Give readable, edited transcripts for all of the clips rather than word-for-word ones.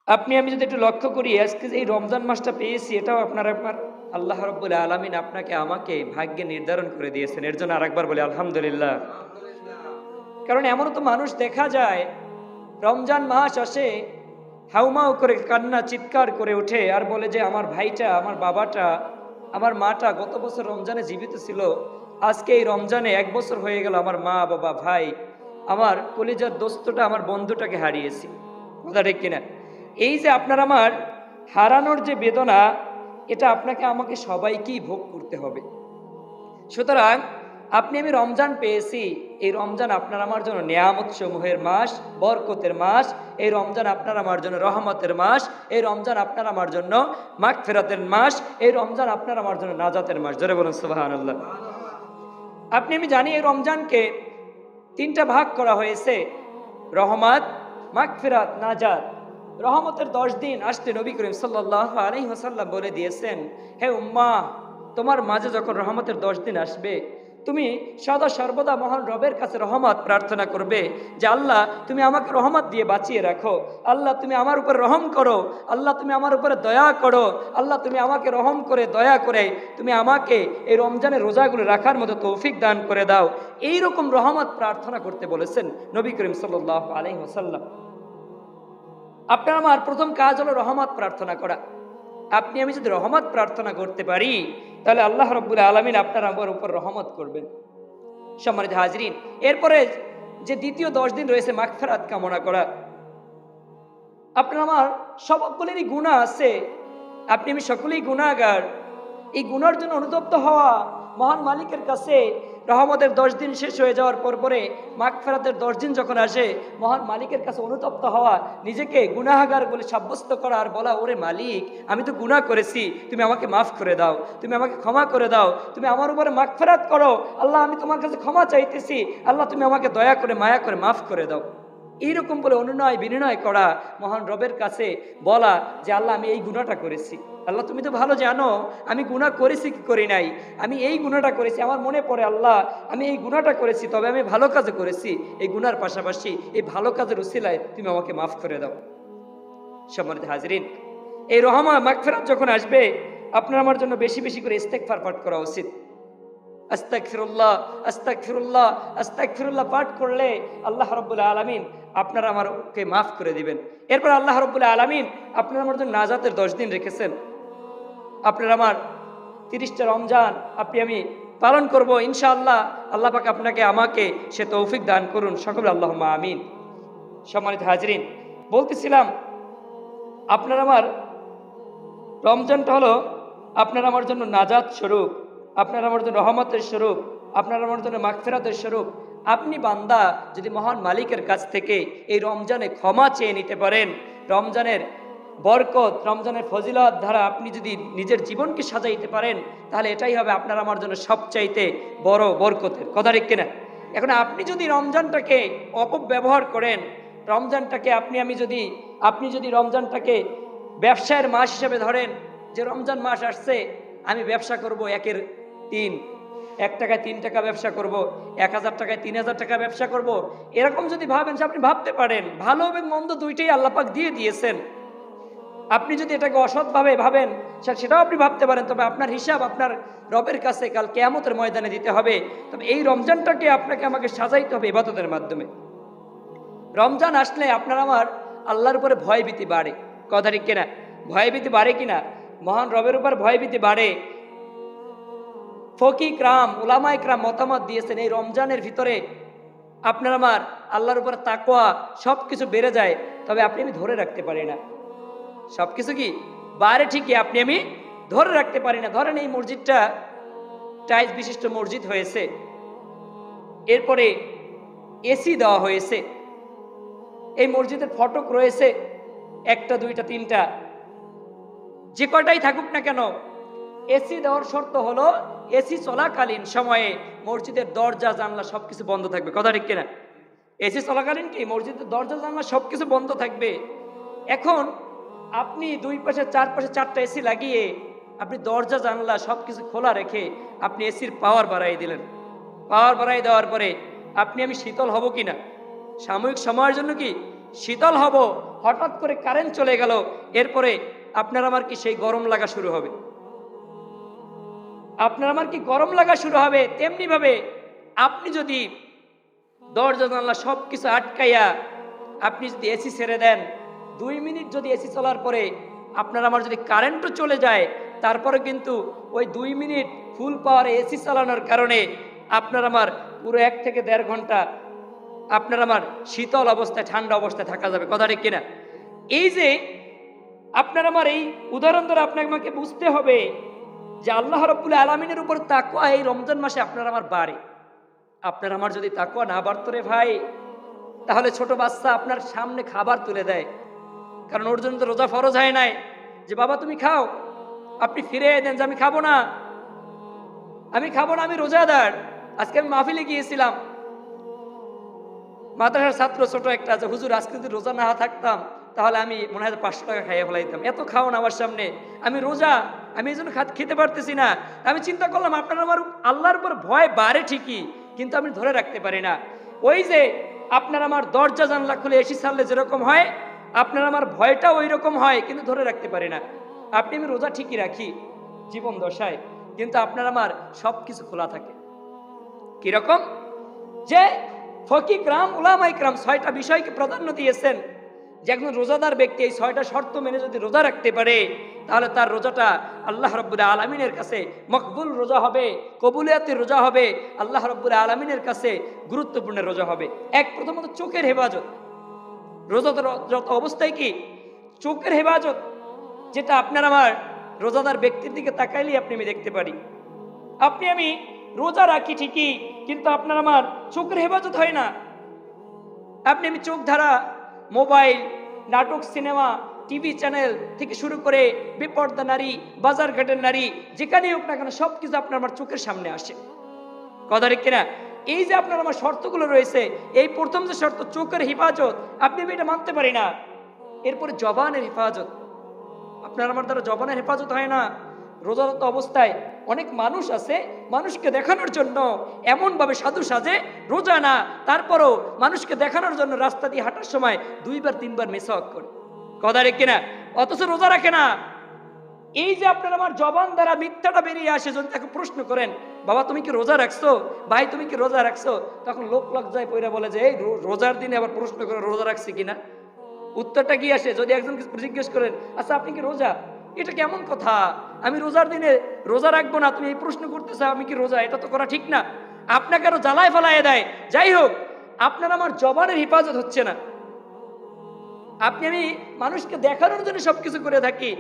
আপনি আমি যদি একটু লক্ষ্য করি, আজকে যে এই রমজান মাসটা পেয়েছি, এটাও আপনার একবার আল্লাহ রাব্বুল আলামিন আপনাকে আমাকে ভাগ্যে নির্ধারণ করে দিয়েছেন। এর জন্য আরেকবার বলি আলহামদুলিল্লাহ। কারণ এমনও তো মানুষ দেখা যায়, রমজান মাস আসে, হাউমাউ করে কান্না চিৎকার করে ওঠে আর বলে যে আমার ভাইটা, আমার বাবাটা, আমার মাটা গত বছর রমজানে জীবিত ছিল, আজকে এই রমজানে 1 বছর হয়ে গেল আমার মা বাবা ভাই, আমার কলিজার দোস্তটা, আমার বন্ধুটাকে হারিয়েছি। কথা ঠিক কিনা? এই যে আপনার আমার হারানোর যে বেদনা, এটা আপনাকে আমাকে সবাইকেই ভোগ করতে হবে। সুতরাং আপনি আমি রমজান পেয়েছি, এই রমজান আপনার আমার জন্য নেয়ামত সমূহের মাস, বরকতের মাস। এই রমজান আপনার আমার জন্য রহমতের মাস। এই রমজান আপনার আমার জন্য মাগফিরাতের মাস। এই রমজান আপনার আমার জন্য নাজাতের মাস। জোরে বলুন সুবহানাল্লাহ। আপনি আমি জানি এই রমজানকে 3টা ভাগ করা হয়েছে: রহমত, মাগফিরাত, নাজাত। রহমতের 10 দিন আসতে নবী করিম সাল্লাল্লাহু আলাইহি ওয়াসাল্লাম বলে দিয়েছেন, হে উম্মাহ, তোমার মাঝে যখন রহমতের 10 দিন আসবে, তুমি সদা সর্বদা মহান রবের কাছে রহমত প্রার্থনা করবে যে আল্লাহ তুমি আমাকে রহমত দিয়ে বাঁচিয়ে রাখো, আল্লাহ তুমি আমার উপর রহম করো, আল্লাহ তুমি আমার উপরে দয়া করো, আল্লাহ তুমি আমাকে রহম করে দয়া করে তুমি আমাকে এই রমজানের রোজাগুলো রাখার মতো তৌফিক দান করে দাও। এই রকম রহমত প্রার্থনা করতে বলেছেন নবী করিম সাল্লাল্লাহু আলাইহি ওয়াসাল্লাম। আপনার আমার প্রথম কাজ হলো রহমত প্রার্থনা করা। আপনি আমি যদি রহমত প্রার্থনা করতে পারি, তাহলে আল্লাহ রাব্বুল আলামিন আপনার আমার উপর রহমত করবেন। সম্মানিত হাজরিন, এরপরে যে দ্বিতীয় 10 দিন রয়েছে মাগফিরাত কামনা করা। আপনার আমার সবগুলোরই গুনাহ আছে, আপনি আমি সকলেই গুনাহগার। এই গুনার জন্য অনুতপ্ত হওয়া, মহান মালিকের কাছে রহমতের 10 দিন শেষ হয়ে যাওয়ার পরে মাগফিরাতের 10 দিন যখন আসে, মহান মালিকের কাছে অনুতপ্ত হওয়া, নিজেকে গুনাহগার বলে সাব্যস্ত করা আর বলা, ওরে মালিক, আমি তো গুনাহ করেছি, তুমি আমাকে মাফ করে দাও, তুমি আমাকে ক্ষমা করে দাও, তুমি আমার উপরে মাগফিরাত করো, আল্লাহ আমি তোমার কাছে ক্ষমা চাইতেছি, আল্লাহ তুমি আমাকে দয়া করে মায়া করে মাফ করে দাও। এইরকম বলে অনুনয় বিনয় করা, মহান রবের কাছে বলা যে আল্লাহ আমি এই গুনাহটা করেছি, আল্লাহ তুমি তো ভালো জানো আমি গুনাহ করেছি কি করি নাই, আমি এই গুনাহটা করেছি, আমার মনে পড়ে আল্লাহ আমি এই গুনাহটা করেছি, তবে আমি ভালো কাজে করেছি, এই গুনার পাশাপাশি এই ভালো কাজের উসিলায় তুমি আমাকে মাফ করে দাও। সম্মানিত হাজরিন, এই রহমত মাগফিরাত যখন আসবে, আপনার আমার জন্য বেশি বেশি করে ইস্তেগফার পাঠ করা উচিত। আস্তাগফিরুল্লাহ, আস্তাগফিরুল্লাহ, আস্তাগফিরুল্লাহ পাঠ করলে আল্লাহ রাব্বুল আলামিন আপনারা আমাকে মাফ করে দিবেন। এরপর আল্লাহ রাব্বুল আলামিন আপনার আমার জন্য নাজাতের 10 দিন রেখেছেন। আপনার আমার 30টা রমজান আপনি আমি পালন করব ইনশাআল্লাহ। আল্লাহ পাক আপনাকে আমাকে সে তৌফিক দান করুন, সকলে আল্লাহুম্মা আমিন। সম্মানিত হাজরিন, বলতেছিলাম আপনার আমার রমজানটা হলো আপনার আমার জন্য নাজাত স্বরূপ, আপনার আমার জন্য রহমতের স্বরূপ, আপনার আমার জন্য মাগফিরাতের স্বরূপ। আপনি বান্দা যদি মহান মালিকের কাছ থেকে এই রমজানে ক্ষমা চেয়ে নিতে পারেন, রমজানের বরকত, রমজানের ফজিলত ধারা আপনি যদি নিজের জীবনকে সাজাইতে পারেন, তাহলে এটাই হবে আপনার আমার জন্য সবচাইতে বড় বরকতের। কথা ঠিক কিনা? এখন আপনি যদি রমজানটাকে অপব্যবহার করেন, রমজানটাকে আপনি যদি রমজানটাকে ব্যবসায়ের মাস হিসেবে ধরেন, যে রমজান মাস আসছে আমি ব্যবসা করব 1-এর 3, 1 টাকায় 3 টাকা ব্যবসা করব, 1000 টাকায় 3000 টাকা ব্যবসা করব, এরকম যদি ভাবেন, আপনি ভাবতে পারেন ভালো এবং মন্দ দুইটাই আল্লাহ পাক দিয়ে দিয়েছেন। আপনি যদি এটাকে অসৎভাবে ভাবেন, সেটাও আপনি ভাবতে পারেন, তবে আপনার হিসাব আপনার রবের কাছে কাল কিয়ামতের ময়দানে দিতে হবে। তবে এই রমজানটাকে আপনাকে আমাকে সাজাইতে হবে ইবাদতের মাধ্যমে। রমজান আসলে আপনার আমার আল্লাহর উপরে ভয়ভীতি বাড়ে। কথা ঠিক কিনা? ভয়ভীতি বাড়ে কিনা? মহান রবের উপর ভয়ভীতি বাড়ে। ফকি ক্রাম, উলামায়ে ক্রাম মতামত দিয়েছেন এই রমজানের ভিতরে আপনার আমার আল্লাহর উপর তাকওয়া সবকিছু বেড়ে যায়, তবে আপনি আমি ধরে রাখতে পারি না। সবকিছু কি বাড়ে ঠিকই, আপনি আমি ধরে রাখতে পারি না। ধরেন এই মসজিদটা টাইলস বিশিষ্ট মসজিদ হয়েছে, এরপরে এসি দেওয়া হয়েছে, এই মসজিদের ফটক রয়েছে 1টা 2টা 3টা, যে কয়টাই থাকুক না কেন, এসি দেওয়ার শর্ত হলো এসি চলাকালীন সময়ে মসজিদের দরজা জানলা সবকিছু বন্ধ থাকবে। কথা ঠিক কিনা? এসি চলাকালীন কি মসজিদের দরজা জানলা সবকিছু বন্ধ থাকবে। এখন আপনি 2 পাশে 4 পাশে 4টা এসি লাগিয়ে আপনি দরজা জানলা সবকিছু খোলা রেখে আপনি এসির পাওয়ার বাড়াই দিলেন। পাওয়ার বাড়াই দেওয়ার পরে আপনি আমি শীতল হব কিনা? সাময়িক সময়ের জন্য কি শীতল হব, হঠাৎ করে কারেন্ট চলে গেল, এরপরে আপনার আমার কি সেই গরম লাগা শুরু হবে? আপনার আমার কি গরম লাগা শুরু হবে? তেমনি ভাবে আপনি যদি দরজা জানলা সব কিছু আটকাইয়া আপনি যদি এসি ছেড়ে দেন, 2 মিনিট যদি এসি চলার পরে আপনার আমার যদি কারেন্টও চলে যায়, তারপরে কিন্তু ওই 2 মিনিট ফুল পাওয়ারে এসি চালানোর কারণে আপনার আমার পুরো 1 থেকে 1.5 ঘন্টা আপনার আমার শীতল অবস্থায় ঠান্ডা অবস্থায় থাকা যাবে। কথা ঠিক কিনা? এই যে আপনার আমার এই উদাহরণ ধরে আপনাকে আমাকে বুঝতে হবে যে আল্লাহ রাব্বুল আলামিনের উপর তাকওয়া এই রমজান মাসে আপনার আমার বাড়ে। আপনার আমার যদি তাকওয়া না বাড়তো রে ভাই, তাহলে ছোট বাচ্চা আপনার সামনে খাবার তুলে দেয়, কারণ ওর জন্য তো রোজা ফরজ হয় নাই যে বাবা তুমি খাও, আপনি ফিরে দেন যে আমি খাবো না, আমি খাবো না, আমি রোজাদার। আজকে আমি মাহফিলে গিয়েছিলাম, মাদ্রাসার ছাত্র ছোট একটা আছে, হুজুর আজকে যদি রোজা না থাকতাম তাহলে আমি মনে হয় 500 টাকা খাইয়ে ফেলাইতাম, এত খাওয়ান আমার সামনে, আমি রোজা, আমি এই জন্য খেতে পারতেছি না। আমি চিন্তা করলাম আপনার আমার আল্লাহর উপর ভয় বাড়ে ঠিকই, কিন্তু আমি ধরে রাখতে পারি না। ওই যে আপনার আমার দরজা জানলা খুলে এসি ছাড়লে যেরকম হয়, আপনার আমার ভয়টা ওই রকম হয়, কিন্তু ধরে রাখতে পারি না। আপনি আমি রোজা ঠিকই রাখি জীবন দশায়, কিন্তু আপনার আমার সব কিছু খোলা থাকে। কিরকম? যে ফকিহ গ্রাম উলামায়ে কেরাম 6টা বিষয়কে প্রাধান্য দিয়েছেন যে একজন রোজাদার ব্যক্তি এই 6টা শর্ত মেনে যদি রোজা রাখতে পারে, তাহলে তার রোজাটা আল্লাহ রাব্বুল আলামিনের কাছে মকবুল রোজা হবে, কবুলিয়াতের রোজা হবে, আল্লাহ রাব্বুল আলামিনের কাছে গুরুত্বপূর্ণ রোজা হবে। প্রথমত চোখের হেফাজত। রোজাদার অবস্থায় কি চোখের হেফাজত, যেটা আপনার আমার রোজাদার ব্যক্তির দিকে তাকাইলেই আপনি আমি দেখতে পারি। আপনি আমি রোজা রাখি ঠিকই, কিন্তু আপনার আমার চোখের হেফাজত হয় না। আপনি আমি চোখ ধারা মোবাইল, নাটক, সিনেমা, টিভি চ্যানেল থেকে শুরু করে বেপর্দা নারী, বাজার ঘাটের নারী, যেখানেই হোক না কেন সব কিছু আপনার আমার চোখের সামনে আসে। কথা ঠিক কিনা? এই যে আপনার আমার শর্তগুলো রয়েছে, এই প্রথম যে শর্ত চোখের হেফাজত, আপনি আমি এটা মানতে পারি না। এরপরে জবানের হেফাজত, আপনার আমার দ্বারা জবানের হেফাজত হয় না। রোজারত অবস্থায় অনেক মানুষ আছে মানুষকে দেখানোর জন্য এমনভাবে সাধু সাজে, রোজা না, তারপরও মানুষকে দেখানোর জন্য রাস্তা দিয়ে হাঁটার সময় 2-3 বার মেসওয়াক করে। কথা ঠিক কিনা? অথচ রোজা রাখে না। এই যে আপনার আমার জবান দ্বারা মিথ্যাটা বেরিয়ে আসে, যদি তাকে প্রশ্ন করেন বাবা তুমি কি রোজা রাখছো, ভাই তুমি কি রোজা রাখছো, তখন লোক লজ্জায় পইরা বলে যে এই রোজার দিনে আবার প্রশ্ন করে রোজা রাখছি কিনা। উত্তরটা কি আসে? যদি একজনকে জিজ্ঞেস করেন আচ্ছা আপনি কি রোজা, এটা কেমন কথা, আমি রোজার দিনে রোজা রাখবো না, তুমি এই প্রশ্ন করতেছো আমি কি রোজা, এটা তো করা ঠিক না। আপনাকে আরো জ্বালায় ফালায় দেয়। যাই হোক, আপনার আমার জবানের হেফাজত হচ্ছে না। আপনি আমি মানুষকে দেখানোর জন্য সবকিছু করে থাকি,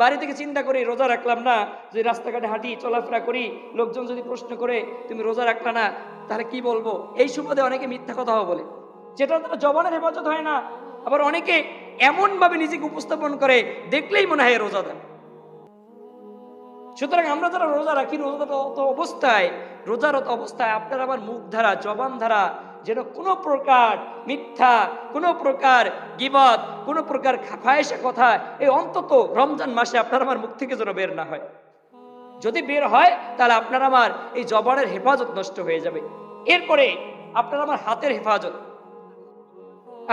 বাড়ি থেকে চিন্তা করি রোজা রাখলাম না, যদি রাস্তাঘাটে হাঁটি চলাফেরা করি, লোকজন যদি প্রশ্ন করে তুমি রোজা রাখলা না তাহলে কি বলবো, এই সুবাদে অনেকে মিথ্যা কথাও বলে, যেটা তারা জবানের হেফাজত হয় না। আবার অনেকে এমন ভাবে নিজেকে উপস্থাপন করে দেখলেই মনে হয় রোজাদার। সুতরাং আমরা যারা রোজা রাখি, রোজারত অবস্থায় আপনার আমার মুখ ধারা, জবান ধারা যেন কোনো প্রকার মিথ্যা, কোনো প্রকার গীবত, কোনো প্রকার ফাহিশা কথা এই অন্তত রমজান মাসে আপনার আমার মুখ থেকে যেন বের না হয়। যদি বের হয় তাহলে আপনার আমার এই জবানের হেফাজত নষ্ট হয়ে যাবে। এরপরে আপনার আমার হাতের হেফাজত।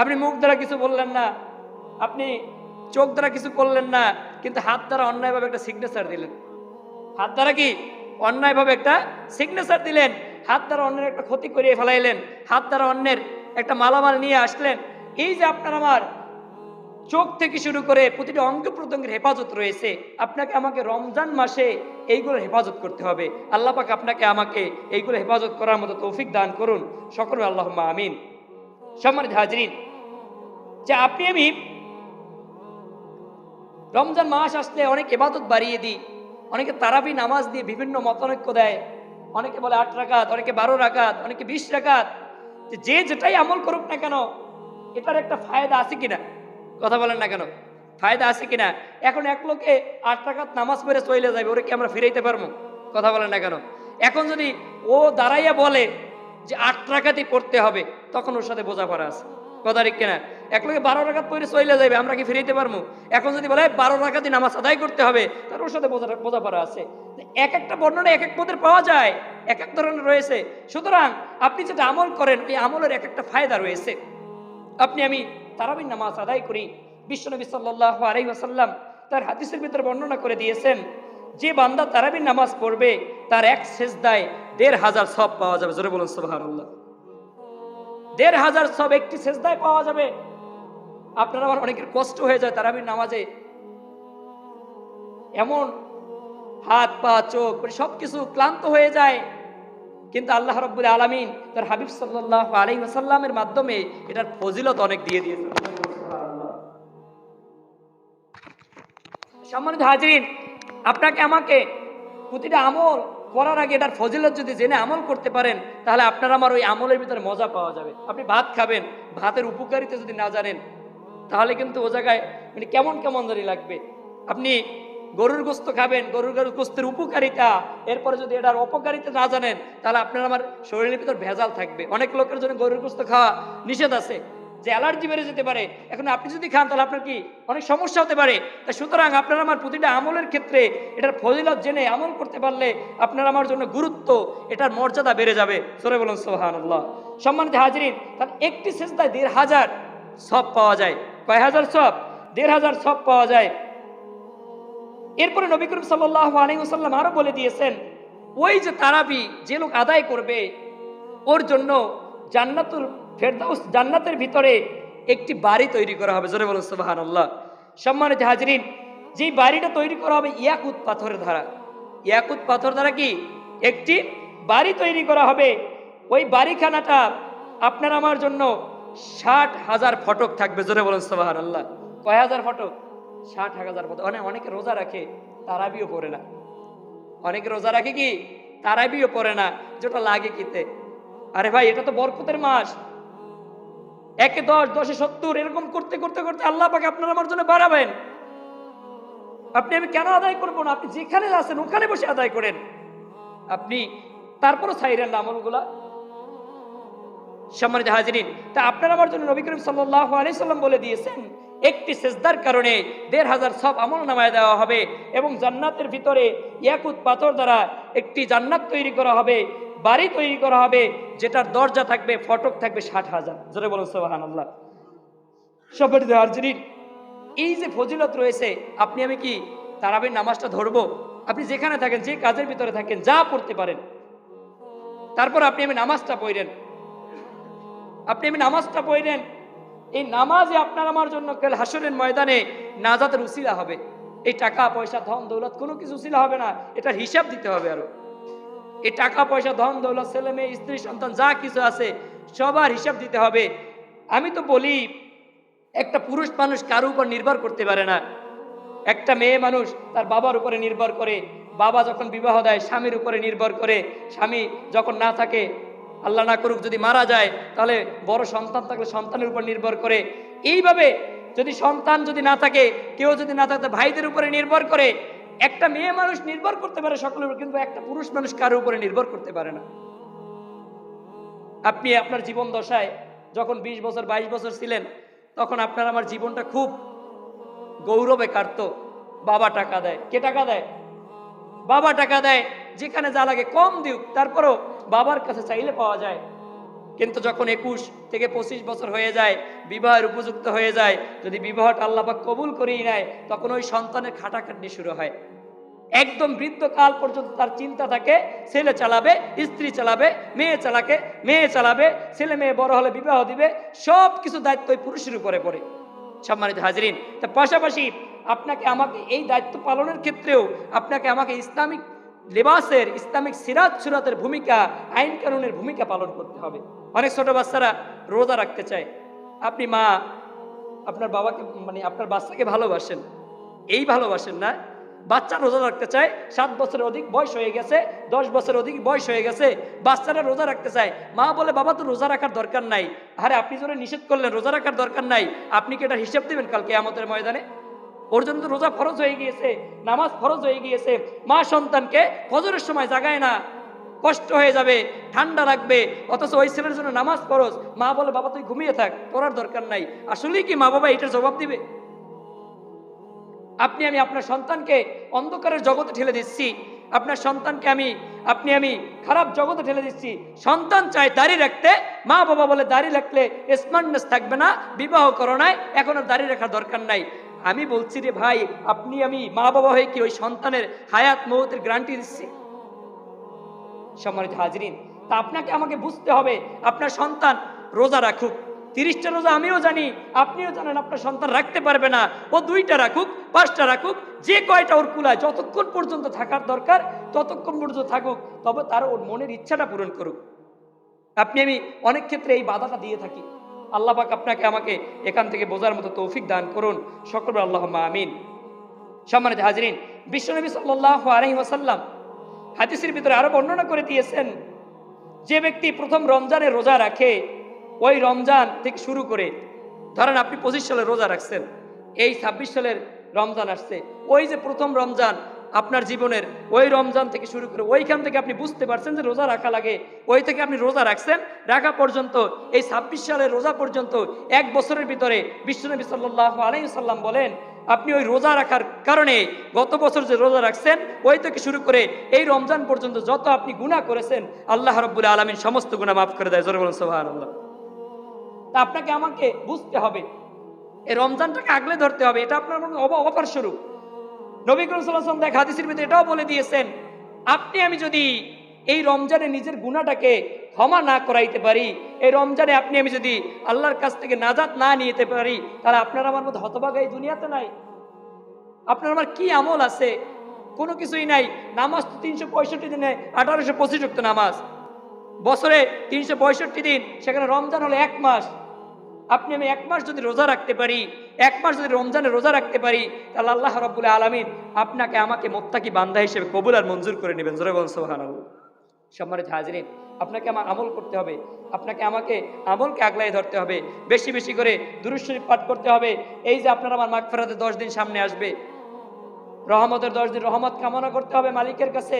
আপনি মুখ দ্বারা কিছু বললেন না, আপনি চোখ দ্বারা কিছু করলেন না, কিন্তু হাত দ্বারা অন্যায়ভাবে একটা সিগনেচার দিলেন। হাত দ্বারা কি অন্যায়ভাবে একটা সিগনেচার দিলেন, হাত দ্বারা অন্যের একটা ক্ষতি করিয়ে ফেলাইলেন, হাত দ্বারা অন্যের একটা মালামাল নিয়ে আসলেন। এই যে আপনার আমার চোখ থেকে শুরু করে প্রতিটি অঙ্গ প্রত্যঙ্গের হেফাজত রয়েছে, আপনাকে আমাকে রমজান মাসে এইগুলোর হেফাজত করতে হবে। আল্লাহ পাক আপনাকে আমাকে এইগুলো হেফাজত করার মতো তৌফিক দান করুন, সকলে আল্লাহুম্মা আমিন। সম্মানিত হাজরিন, যে আপনি আমি রমজান মাস আসলে অনেক ইবাদত বাড়িয়ে দিই, অনেকে তারাবি নামাজ দিয়ে বিভিন্ন মতানৈক্য দেয়, অনেকে বলে 8 রাকাত, অনেকে 12 রাকাত, অনেকে 20 রাকাত। যে যেটাই আমল করুক না কেন এটার একটা ফায়দা আছে কিনা, কথা বলেন না কেন, ফায়দা আছে কিনা? এখন এক লোকে 8 রাকাত নামাজ পড়ে চলে যাবে, ওরে কি আমরা ফিরাইতে পারবো? কথা বলেন না কেন? এখন যদি ও দাঁড়াইয়া বলে যে 8 রাকাতই পড়তে হবে, তখন ওর সাথে বোঝাপড়া আছে। কথা ঠিক কিনা? এক লোকে 12 রাকাত পড়ে চলে যাবে, আমরা কি ফিরাইতে পারবো? এখন যদি বলে 12 রাকাতই নামাজ আদায় করতে হবে, তার ওর সাথে বোঝাপড়া আছে। এক একটা বর্ণনা এক এক পদের পাওয়া যায়, এক এক ধরনের রয়েছে। সুতরাং আপনি যেটা আমল করেন ওই আমলের এক একটা ফায়দা রয়েছে। আপনি আমি তারাবির নামাজ আদায় করি, বিশ্বনবী সাল্লাল্লাহু আলাইহি ওয়াসাল্লাম তার হাদিসের ভিতরে বর্ণনা করে দিয়েছেন, যে বান্দা তারাবির নামাজ পড়বে তার এক সেজদায় ১৫০০ সওয়াব পাওয়া যাবে। জোরে বলুন সুবহানাল্লাহ। ১৫০০ সওয়াব একটি সেজদায় পাওয়া যাবে। আপনারা আমার অনেকের কষ্ট হয়ে যায় তারাবির নামাজে, এমন হাত পা চোখ সবকিছু ক্লান্ত হয়ে যায়, কিন্তু আল্লাহ রাব্বুল আলামিন তার হাবিব সাল্লাল্লাহু আলাইহি ওয়াসাল্লামের মাধ্যমে এটার ফজিলত অনেক দিয়ে দিয়েছেন। সম্মানিত হাজিরিন, আপনাকে আমাকে প্রতিটা আমল করার আগে এটার ফজিলত যদি জেনে আমল করতে পারেন, তাহলে আপনার আমার ওই আমলের ভিতরে মজা পাওয়া যাবে। আপনি ভাত খাবেন, ভাতের উপকারিতা যদি না জানেন, তাহলে কিন্তু ও জায়গায় মানে কেমন কেমন জানি লাগবে। আপনি গরুর গোস্ত খাবেন, গরুর গোস্তের উপকারিতা, এরপরে যদি এটার অপকারিতা না জানেন, তাহলে আপনার আমার শরীরের ভিতর ভেজাল থাকবে। অনেক লোকের জন্য গরুর গোস্ত খাওয়া নিষেধ আছে, যে অ্যালার্জি বেড়ে যেতে পারে। এখন আপনি যদি খান তাহলে আপনার কি অনেক সমস্যা হতে পারে। তাই সুতরাং আপনার আমার প্রতিটা আমলের ক্ষেত্রে এটার ফজিলত জেনে আমল করতে পারলে আপনার আমার জন্য গুরুত্ব, এটার মর্যাদা বেড়ে যাবে। জোরে বলুন সুবহানাল্লাহ। সম্মানিত হাজিরিন, তার একটি সেজদায় ১৫০০ সওয়াব পাওয়া যায়। কয় হাজার সওয়াব? ১৫০০ সওয়াব পাওয়া যায়। এরপরে নবী করিম সাল্লাল্লাহু আলাইহি ওয়াসাল্লাম আরো বলে দিয়েছেন, ওই যে তারাবি যে লোক আদায় করবে ওর জন্য জান্নাতুল ফেরদাউস, জান্নাতের ভিতরে একটি বাড়ি তৈরি করা হবে। জোরে বলুন সুবহানাল্লাহ। সম্মানিত হাজিরিন, যে বাড়িটা তৈরি করা হবে ইয়াকুত পাথরের দ্বারা, ইয়াকুত পাথর দ্বারা কি একটি বাড়ি তৈরি করা হবে। ওই বাড়িখানাটা আপনার আমার জন্য ৬০,০০০ ফটক থাকবে। জোরে বলুন সুবহানাল্লাহ। কয় হাজার ফটক? ৬০,০০০ ফটক। অনেকে রোজা রাখে তারাবিও পড়ে না, অনেকে রোজা রাখে কি তারাবিও পড়ে না, যেটা লাগে কিতে। আরে ভাই, এটা তো বরকতের মাস। ১-এ ১০, ১০-এ ৭০ এরকম করতে করতে করতে আল্লাহ পাক আপনার আমার জন্য বাড়াবেন। আপনি আমি কেন আদায় করবো না? আপনি যেখানে আছেন ওখানে বসে আদায় করেন। আপনি তারপরও ছাইরেন না আমলগুলা। সম্মানিত হাজিরিন, তা আপনার আমার জন্য নবী করিম সাল্লাল্লাহু আলাইহি সাল্লাম বলে দিয়েছেন, একটি সেজদার কারণে ১৫০০ সওয়াব আমল নামায় দেওয়া হবে এবং জান্নাতের ভিতরে ইয়াকুত পাথর দ্বারা একটি জান্নাত তৈরি করা হবে, বাড়ি তৈরি করা হবে, যেটার দরজা থাকবে, ফটক থাকবে ৬০,০০০। জোরে বলুন সুবহানাল্লাহ। সম্মানিত হাজিরিন, এই যে ফজিলত রয়েছে, আপনি আমি কি তারাবির নামাজটা ধরবো? আপনি যেখানে থাকেন, যে কাজের ভিতরে থাকেন, যা পড়তে পারেন, তারপর আপনি আমি নামাজটা পড়েন। আপনি আমি নামাজটা পড়েন। এই নামাজে আপনার আমার জন্য কাল হাসরের ময়দানে নাজাতের উসিলা হবে। এই টাকা পয়সা ধন দৌলত কোনো কিছু উসিলা হবে না, এটার হিসাব দিতে হবে। আরো এই টাকা পয়সা ধন দৌলত, ছেলে মেয়ে, স্ত্রী সন্তান যা কিছু আছে সবার হিসাব দিতে হবে। আমি তো বলি, একটা পুরুষ মানুষ কারো উপর নির্ভর করতে পারে না। একটা মেয়ে মানুষ তার বাবার উপরে নির্ভর করে, বাবা যখন বিবাহ দেয় স্বামীর উপরে নির্ভর করে, স্বামী যখন না থাকে, আল্লাহ না করুক যদি মারা যায়, তাহলে বড় সন্তান থাকলে সন্তানের উপর নির্ভর করে। এইভাবে যদি সন্তান যদি না থাকে, কেউ যদি না থাকে, ভাইদের উপরে নির্ভর করে। একটা মেয়ে মানুষ নির্ভর করতে পারে সকলের উপর, কিন্তু একটা পুরুষ মানুষ কারোর উপরে নির্ভর করতে পারে না। আপনি আপনার জীবন দশায় যখন ২০ বছর ২২ বছর ছিলেন, তখন আপনার আমার জীবনটা খুব গৌরবে কাটতো। বাবা টাকা দেয়। কে টাকা দেয়? বাবা টাকা দেয়। যেখানে যা লাগে কম দিক, তারপরও বাবার কাছে চাইলে পাওয়া যায়। কিন্তু যখন ২১ থেকে ২৫ বছর হয়ে যায়, বিবাহের উপযুক্ত হয়ে যায়, যদি বিবাহটা আল্লাহ পাক কবুল করেই নেয়, তখন ওই সন্তানের খাটাখাটনি শুরু হয়। একদম বৃদ্ধকাল পর্যন্ত তার চিন্তা থাকে ছেলে চালাবে, স্ত্রী চালাবে, মেয়ে চালাবে, ছেলে মেয়ে বড় হলে বিবাহ দিবে, সব কিছু দায়িত্ব ওই পুরুষের উপরে পড়ে। সম্মানিত হাজিরিন, তার পাশাপাশি আপনাকে আমাকে এই দায়িত্ব পালনের ক্ষেত্রেও আপনাকে আমাকে ইসলামিক লেবাসের, ইসলামিক সিরাত সুরাতের ভূমিকা, আইন কানুনের ভূমিকা পালন করতে হবে। অনেক ছোট বাচ্চারা রোজা রাখতে চায়। আপনি মা আপনার বাবাকে মানে আপনার বাচ্চাকে ভালোবাসেন, এই ভালোবাসেন না। বাচ্চা রোজা রাখতে চায়, 7 বছরের অধিক বয়স হয়ে গেছে, 10 বছরের অধিক বয়স হয়ে গেছে, বাচ্চারা রোজা রাখতে চায়। মা বলে, বাবা তো রোজা রাখার দরকার নাই। আরে আপনি যখন নিষেধ করলেন রোজা রাখার দরকার নাই, আপনি কি এটা হিসাব দিবেন কাল কিয়ামতের ময়দানে? ওর জন্য তো রোজা ফরজ হয়ে গিয়েছে, নামাজ ফরজ হয়ে গিয়েছে। মা সন্তানকে ফজরের সময় জাগায় না, কষ্ট হয়ে যাবে, ঠান্ডা লাগবে, অথচ ওই ছেলের জন্য নামাজ ফরজ। মা বলে, বাবা তুই ঘুমিয়ে থাক, পড়ার দরকার নাই। আসলেই কি মা বাবা এটার জবাব দিবে? আপনি আমি আপনার সন্তানকে অন্ধকারের জগতে ঠেলে দিচ্ছি। আপনার সন্তানকে আপনি আমি খারাপ জগতে ঠেলে দিচ্ছি। সন্তান চায় দাড়ি রাখতে, মা বাবা বলে দাড়ি রাখলে স্মার্টনেস থাকবে না, বিবাহ করো নাই, এখন আর দাড়ি রাখার দরকার নাই। আমি বলছি রে ভাই, আপনি আমি মা বাবা হয়ে কি ওই সন্তানের হায়াত মৌতের গ্যারান্টি দিচ্ছি? সম্মানিত হাজরিন, তা আপনাকে আমাকে বুঝতে হবে, আপনার সন্তান রোজা রাখুক, 30টা রোজা আমিও জানি, আপনিও জানেন আপনার সন্তান রাখতে পারবে না, ও 2টা রাখুক, 5টা রাখুক, যে কয়টা ওর কুলায়, যতক্ষণ পর্যন্ত থাকার দরকার ততক্ষণ পর্যন্ত থাকুক, তবে তার ওর মনের ইচ্ছাটা পূরণ করুক। আপনি আমি অনেক ক্ষেত্রে এই বাধাটা দিয়ে থাকি। আল্লাহ পাক আপনাকে আমাকে এখান থেকে বোঝার মতো তৌফিক দান করুন, সকল আল্লাহুম্মা আমিন। সম্মানিত হাজরিন, বিশ্বনবী সাল্লাল্লাহু আলাইহি ওয়াসাল্লাম হাদিসের ভিতরে আরো বর্ণনা করে দিয়েছেন, যে ব্যক্তি প্রথম রমজানে রোজা রাখে, ওই রমজান থেকে শুরু করে, ধরেন আপনি 25 সালে রোজা রাখছেন, এই 26 সালের রমজান আসছে, ওই যে প্রথম রমজান আপনার জীবনের, ওই রমজান থেকে শুরু করে ওইখান থেকে আপনি বুঝতে পারছেন যে রোজা রাখা লাগে, ওই থেকে আপনি রোজা রাখছেন, রাখা পর্যন্ত এই 26 সালের রোজা পর্যন্ত 1 বছরের ভিতরে বিশ্বনবী সাল্লাল্লাহু আলাইহি ওয়াসাল্লাম বলেন, আপনি ওই রোজা রাখার কারণে গত বছর যে রোজা রাখছেন ওই থেকে শুরু করে এই রমজান পর্যন্ত যত আপনি গুনাহ করেছেন, আল্লাহ রাব্বুল আলামিন সমস্ত গুনাহ মাফ করে দেয়। জোরে বলুন সুবহানাল্লাহ। তা আপনাকে আমাকে বুঝতে হবে, এই রমজানটাকে আগলে ধরতে হবে, এটা আপনার অপার স্বরূপ। নবী করিম সাল্লাল্লাহু আলাইহি ওয়াসাল্লাম দেখ হাদিসের ভিতরে এটাও বলে দিয়েছেন, আপনি আমি যদি এই রমজানে নিজের গুনাহটাকে ক্ষমা না করাইতে পারি, এই রমজানে আপনি আমি যদি আল্লাহর কাছ থেকে নাজাত না নিতে পারি, তাহলে আপনার আমার মধ্যে হতভাগা এই দুনিয়াতে নাই। আপনার আমার কি আমল আছে? কোনো কিছুই নাই। নামাজ তো 365 দিনে 1825 ওয়াক্ত নামাজ, বছরে 365 দিন, সেখানে রমজান হলো 1 মাস। আপনি আমি 1 মাস যদি রোজা রাখতে পারি, 1 মাস যদি রমজানে রোজা রাখতে পারি, তাহলে আল্লাহ রাব্বুল আলামিন আপনাকে আমাকে মুত্তাকি বান্দা হিসেবে কবুল আর মঞ্জুর করে নেবেন। জোরে বলুন সুবহানাল্লাহ। সম্মানিত হাজিরিন, আপনাকে আমার আমল করতে হবে, আপনাকে আমাকে আমলকে আগলাই ধরতে হবে, বেশি বেশি করে দুরূদ শরীফ পাঠ করতে হবে। এই যে আপনার আমার মাগফিরাতের 10 দিন সামনে আসবে, রহমতের 10 দিন, রহমত কামনা করতে হবে মালিকের কাছে।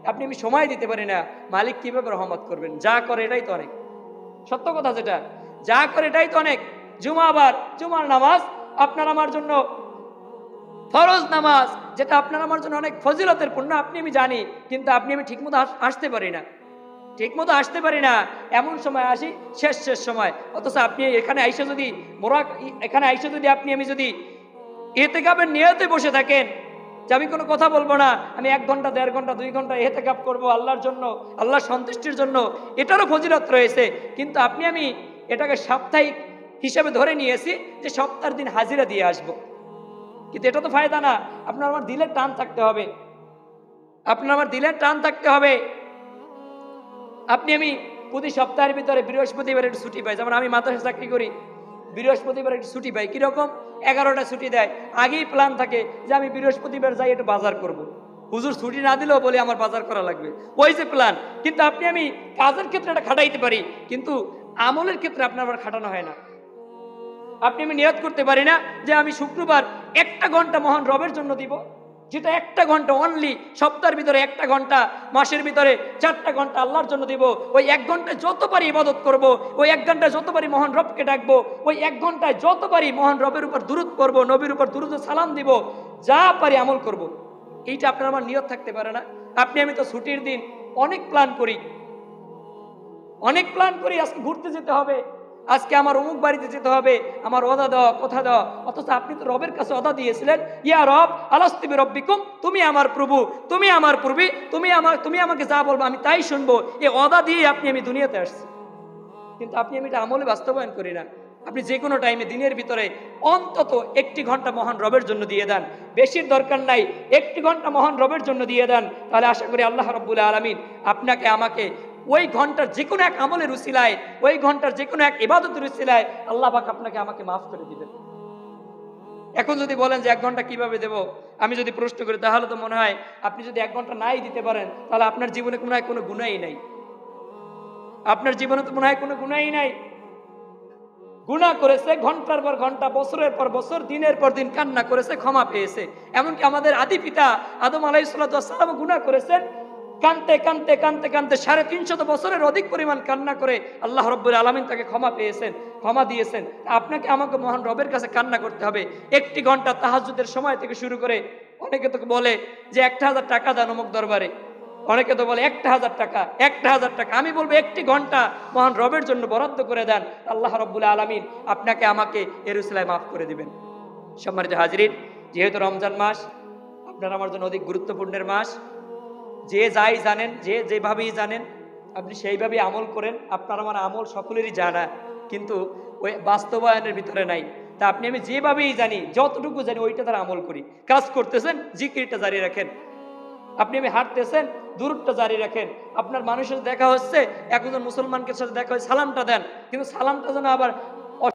আপনি আমি সময় দিতে পারি না, মালিক কিভাবে রহমত করবেন? যা করে এটাই তো অনেক, সত্য কথা যেটা, যা করে এটাই তো অনেক। জুমার নামাজ আপনার আমার জন্য ফরজ নামাজ, যেটা আপনার আমার জন্য অনেক ফজিলতের পূর্ণ, আপনি আমি জানি, কিন্তু আপনি আমি ঠিকমতো আসতে পারি না, ঠিকমতো আসতে পারি না। এমন সময় আসি শেষ সময়, অথচ আপনি এখানে আইসা যদি আপনি আমি যদি ইতিকাফের নিয়তে বসে থাকেন যে আমি কোনো কথা বলবো না, আমি 1 ঘন্টা 1.5 ঘন্টা 2 ঘন্টা ইতিকাফ করবো আল্লাহর জন্য, আল্লাহর সন্তুষ্টির জন্য, এটারও ফজিলত রয়েছে। কিন্তু আপনি আমি এটাকে সাপ্তাহিক হিসেবে ধরে নিয়েছি যে সপ্তাহের দিন হাজিরা দিয়ে আসবো, কিন্তু এটা তো ফায়দা না। আপনার আমার দিলের টান থাকতে হবে, আপনার আমার দিলের টান থাকতে হবে। আপনি আমি প্রতি সপ্তাহের ভিতরে বৃহস্পতিবার একটু ছুটি পাই, যেমন আমি মাদ্রাসা চাকরি করি, বৃহস্পতিবার একটু ছুটি পাই। কিরকম? 11টা ছুটি দেয়, আগেই প্ল্যান থাকে যে আমি বৃহস্পতিবার যাই একটু বাজার করব। হুজুর ছুটি না দিলেও বলে আমার বাজার করা লাগবে, ওই যে প্ল্যান। কিন্তু আপনি আমি কাজের ক্ষেত্রে এটা খাটাইতে পারি, কিন্তু আমলের ক্ষেত্রে আপনার আবার খাটানো হয় না। আপনি আমি নিয়ত করতে পারি না যে আমি শুক্রবার 1টা ঘন্টা মহান রবের জন্য দিব, যেটা 1টা ঘন্টা অনলি, সপ্তাহের ভিতরে 1টা ঘন্টা, মাসের ভিতরে 4টা ঘন্টা আল্লাহর জন্য দিব। ওই 1 ঘন্টায় যত পারি ইবাদত করব, ওই 1 ঘন্টায় যত পারি মহান রবকে ডাকবো, ওই 1 ঘন্টায় যত পারি মহান রবের উপর দুরূদ করব, নবীর উপর দুরূদ ও সালাম দিব, যা পারি আমল করব। এইটা আপনার আমার নিয়ত থাকতে পারে না। আপনি আমি তো ছুটির দিন অনেক প্ল্যান করি, আজকে ঘুরতে যেতে হবে, আজকে আমার অমুক বাড়িতে যেতে হবে, আমার ওয়াদা দেওয়া, কথা দেওয়া। অথচ আপনি তো রবের কাছে ওয়াদা দিয়েছিলেন, ইয়া রব আলাস্তু বিরব্বিকুম, তুমি আমার প্রভু, তুমি আমার প্রভু, তুমি আমাকে যা বলবো আমি তাই শুনবো। এই ওয়াদা দিয়ে আপনি আমি দুনিয়াতে আসছি, কিন্তু আপনি আমি এটা আমলে বাস্তবায়ন করি না। আপনি যে কোনো টাইমে দিনের ভিতরে অন্তত 1টি ঘন্টা মহান রবের জন্য দিয়ে দেন, বেশির দরকার নাই, 1টি ঘন্টা মহান রবের জন্য দিয়ে দেন, তাহলে আশা করি আল্লাহ রাব্বুল আলামিন আপনাকে আমাকে ওই ঘন্টার যে কোনো এক আমলের উসিলায়, ওই ঘন্টার যে কোনো এক ইবাদতের উসিলায় আল্লাহ পাক আপনাকে আমাকে মাফ করে দিবেন। এখন যদি বলেন যে 1 ঘন্টা কিভাবে দেব, আমি যদি প্রশ্ন করি, তাহলে তো মনে হয় আপনি যদি 1 ঘন্টা নাই দিতে পারেন, তাহলে আপনার জীবনে মনে হয় কোনো গুনাহই নাই, আপনার জীবনে তো মনে হয় কোনো গুনাহই নাই। গুনাহ করেছে ঘন্টার পর ঘন্টা, বছরের পর বছর, দিনের পর দিন কান্না করেছে, ক্ষমা পেয়েছে। এমনকি আমাদের আদি পিতা আদম আলাইহিস সালাতু ওয়াস সালাম গুনাহ করেছেন, কানতে কানতে কানতে কানতে 350 বছরের অধিক পরিমাণ কান্না করে আল্লাহ রাব্বুল আলামিন তাকে ক্ষমা দিয়েছেন। আপনাকে আমাকে মহান রবের কাছে কান্না করতে হবে। 1 ঘন্টা তাহাজ্জুদের সময় থেকে শুরু করে, অনেকে তো বলে যে 1000 টাকা দান অমুক দরবারে, অনেকে তো বলে 1000 টাকা, 1000 টাকা। আমি বলবো 1 ঘন্টা মহান রবের জন্য বরাদ্দ করে দেন, আল্লাহ রাব্বুল আলামিন আপনাকে আমাকে এর উসিলায় মাফ করে দিবেন। সম্মানিত হাজরিন, যেহেতু রমজান মাস আপনার আমার জন্য অধিক গুরুত্বপূর্ণের মাস, যে যাই জানেন, যে যেভাবেই জানেন আপনি সেইভাবেই আমল করেন। আপনার আমার আমল সকলেরই জানা, কিন্তু ওই বাস্তবায়নের ভিতরে নাই। তা আপনি আমি যেভাবেই জানি, যতটুকু জানি ওইটা তারা আমল করি। কাজ করতেছেন, জিকিরটা জারি রাখেন। আপনি আমি হাঁটতেছেন, দূরত্বটা জারি রাখেন। আপনার মানুষের দেখা হচ্ছে, একজন মুসলমানকে সাথে দেখা হয়, সালামটা দেন, কিন্তু সালামটা যেন আবার